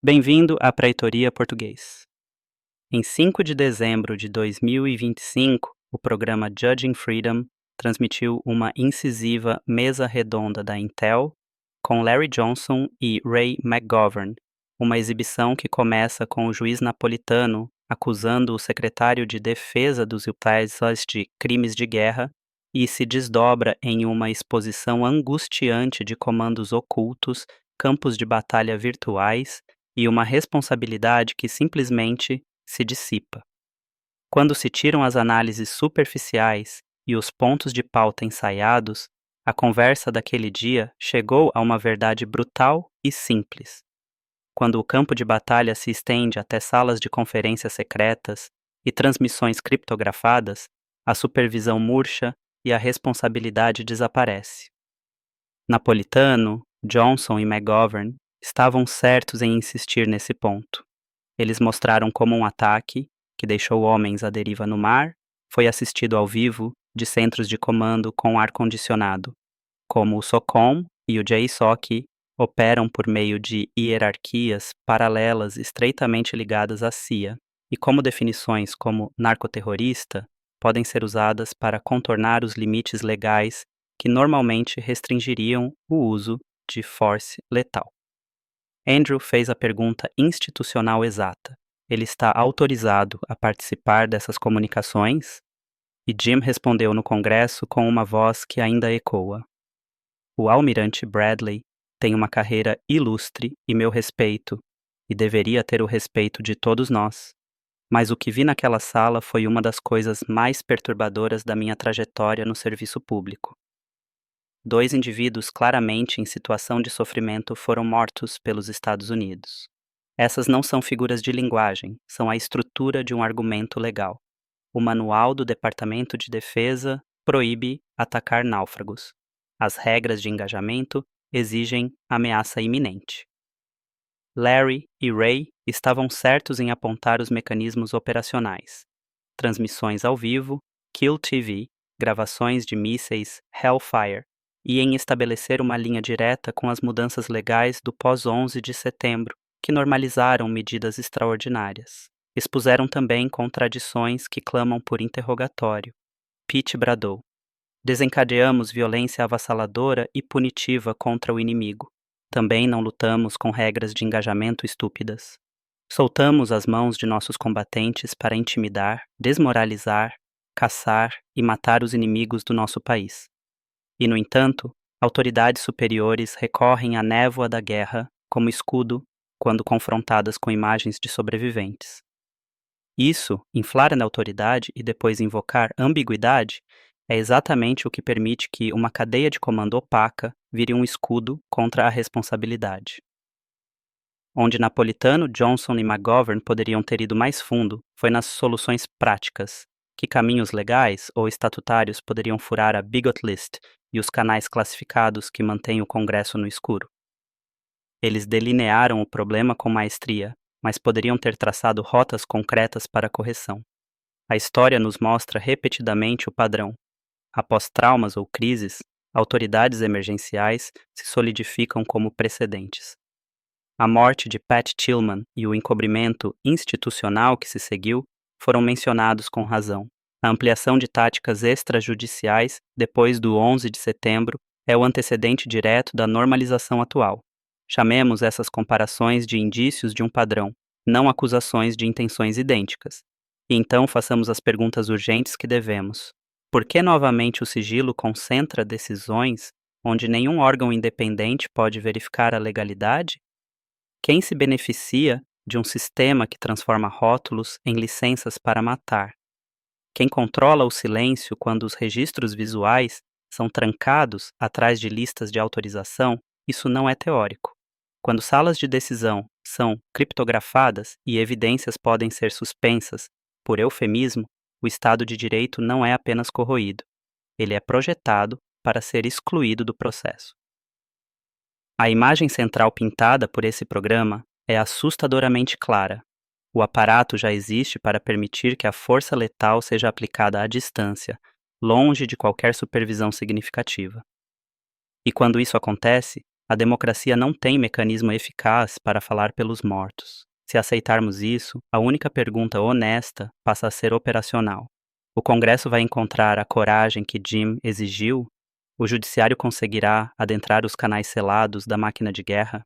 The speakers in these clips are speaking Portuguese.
Bem-vindo à Praetoria Português. Em 5 de dezembro de 2025, o programa Judging Freedom transmitiu uma incisiva mesa redonda da Intel com Larry Johnson e Ray McGovern, uma exibição que começa com o juiz napolitano acusando o secretário de defesa dos UPAs de crimes de guerra e se desdobra em uma exposição angustiante de comandos ocultos, campos de batalha virtuais e uma responsabilidade que simplesmente se dissipa. Quando se tiram as análises superficiais e os pontos de pauta ensaiados, a conversa daquele dia chegou a uma verdade brutal e simples. Quando o campo de batalha se estende até salas de conferências secretas e transmissões criptografadas, a supervisão murcha e a responsabilidade desaparece. Napolitano, Johnson e McGovern estavam certos em insistir nesse ponto. Eles mostraram como um ataque, que deixou homens à deriva no mar, foi assistido ao vivo de centros de comando com ar-condicionado, como o SOCOM e o JSOC operam por meio de hierarquias paralelas estreitamente ligadas à CIA, e como definições como narcoterrorista podem ser usadas para contornar os limites legais que normalmente restringiriam o uso de force letal. Andrew fez a pergunta institucional exata. Ele está autorizado a participar dessas comunicações? E Jim respondeu no Congresso com uma voz que ainda ecoa. O almirante Bradley tem uma carreira ilustre e meu respeito, e deveria ter o respeito de todos nós. Mas o que vi naquela sala foi uma das coisas mais perturbadoras da minha trajetória no serviço público. 2 indivíduos claramente em situação de sofrimento foram mortos pelos Estados Unidos. Essas não são figuras de linguagem, são a estrutura de um argumento legal. O manual do Departamento de Defesa proíbe atacar náufragos. As regras de engajamento exigem ameaça iminente. Larry e Ray estavam certos em apontar os mecanismos operacionais. Transmissões ao vivo, Kill TV, gravações de mísseis Hellfire, e em estabelecer uma linha direta com as mudanças legais do pós-11 de setembro, que normalizaram medidas extraordinárias. Expuseram também contradições que clamam por interrogatório. Pitt bradou: desencadeamos violência avassaladora e punitiva contra o inimigo. Também não lutamos com regras de engajamento estúpidas. Soltamos as mãos de nossos combatentes para intimidar, desmoralizar, caçar e matar os inimigos do nosso país. E, no entanto, autoridades superiores recorrem à névoa da guerra como escudo quando confrontadas com imagens de sobreviventes. Isso, inflar a autoridade e depois invocar ambiguidade, é exatamente o que permite que uma cadeia de comando opaca vire um escudo contra a responsabilidade. Onde Napolitano, Johnson e McGovern poderiam ter ido mais fundo foi nas soluções práticas. Que caminhos legais ou estatutários poderiam furar a bigot list e os canais classificados que mantêm o Congresso no escuro? Eles delinearam o problema com maestria, mas poderiam ter traçado rotas concretas para a correção. A história nos mostra repetidamente o padrão. Após traumas ou crises, autoridades emergenciais se solidificam como precedentes. A morte de Pat Tillman e o encobrimento institucional que se seguiu foram mencionados com razão. A ampliação de táticas extrajudiciais depois do 11 de setembro é o antecedente direto da normalização atual. Chamemos essas comparações de indícios de um padrão, não acusações de intenções idênticas. E então façamos as perguntas urgentes que devemos. Por que novamente o sigilo concentra decisões onde nenhum órgão independente pode verificar a legalidade? Quem se beneficia de um sistema que transforma rótulos em licenças para matar? Quem controla o silêncio quando os registros visuais são trancados atrás de listas de autorização? Isso não é teórico. Quando salas de decisão são criptografadas e evidências podem ser suspensas, por eufemismo, o Estado de Direito não é apenas corroído. Ele é projetado para ser excluído do processo. A imagem central pintada por esse programa é assustadoramente clara. O aparato já existe para permitir que a força letal seja aplicada à distância, longe de qualquer supervisão significativa. E quando isso acontece, A democracia não tem mecanismo eficaz para falar pelos mortos. Se aceitarmos isso, a única pergunta honesta passa a ser operacional. O Congresso vai encontrar a coragem que Jim exigiu? O Judiciário conseguirá adentrar os canais selados da máquina de guerra?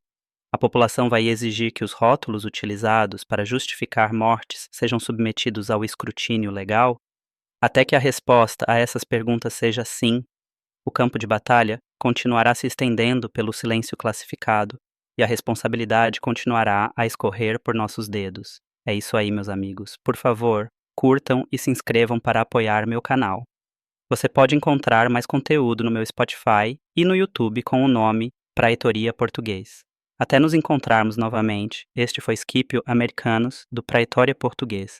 A população vai exigir que os rótulos utilizados para justificar mortes sejam submetidos ao escrutínio legal? Até que a resposta a essas perguntas seja sim, o campo de batalha continuará se estendendo pelo silêncio classificado e a responsabilidade continuará a escorrer por nossos dedos. É isso aí, meus amigos. Por favor, curtam e se inscrevam para apoiar meu canal. Você pode encontrar mais conteúdo no meu Spotify e no YouTube com o nome Praetoria Português. Até nos encontrarmos novamente, este foi Scipio Americanus, do Praetória Português.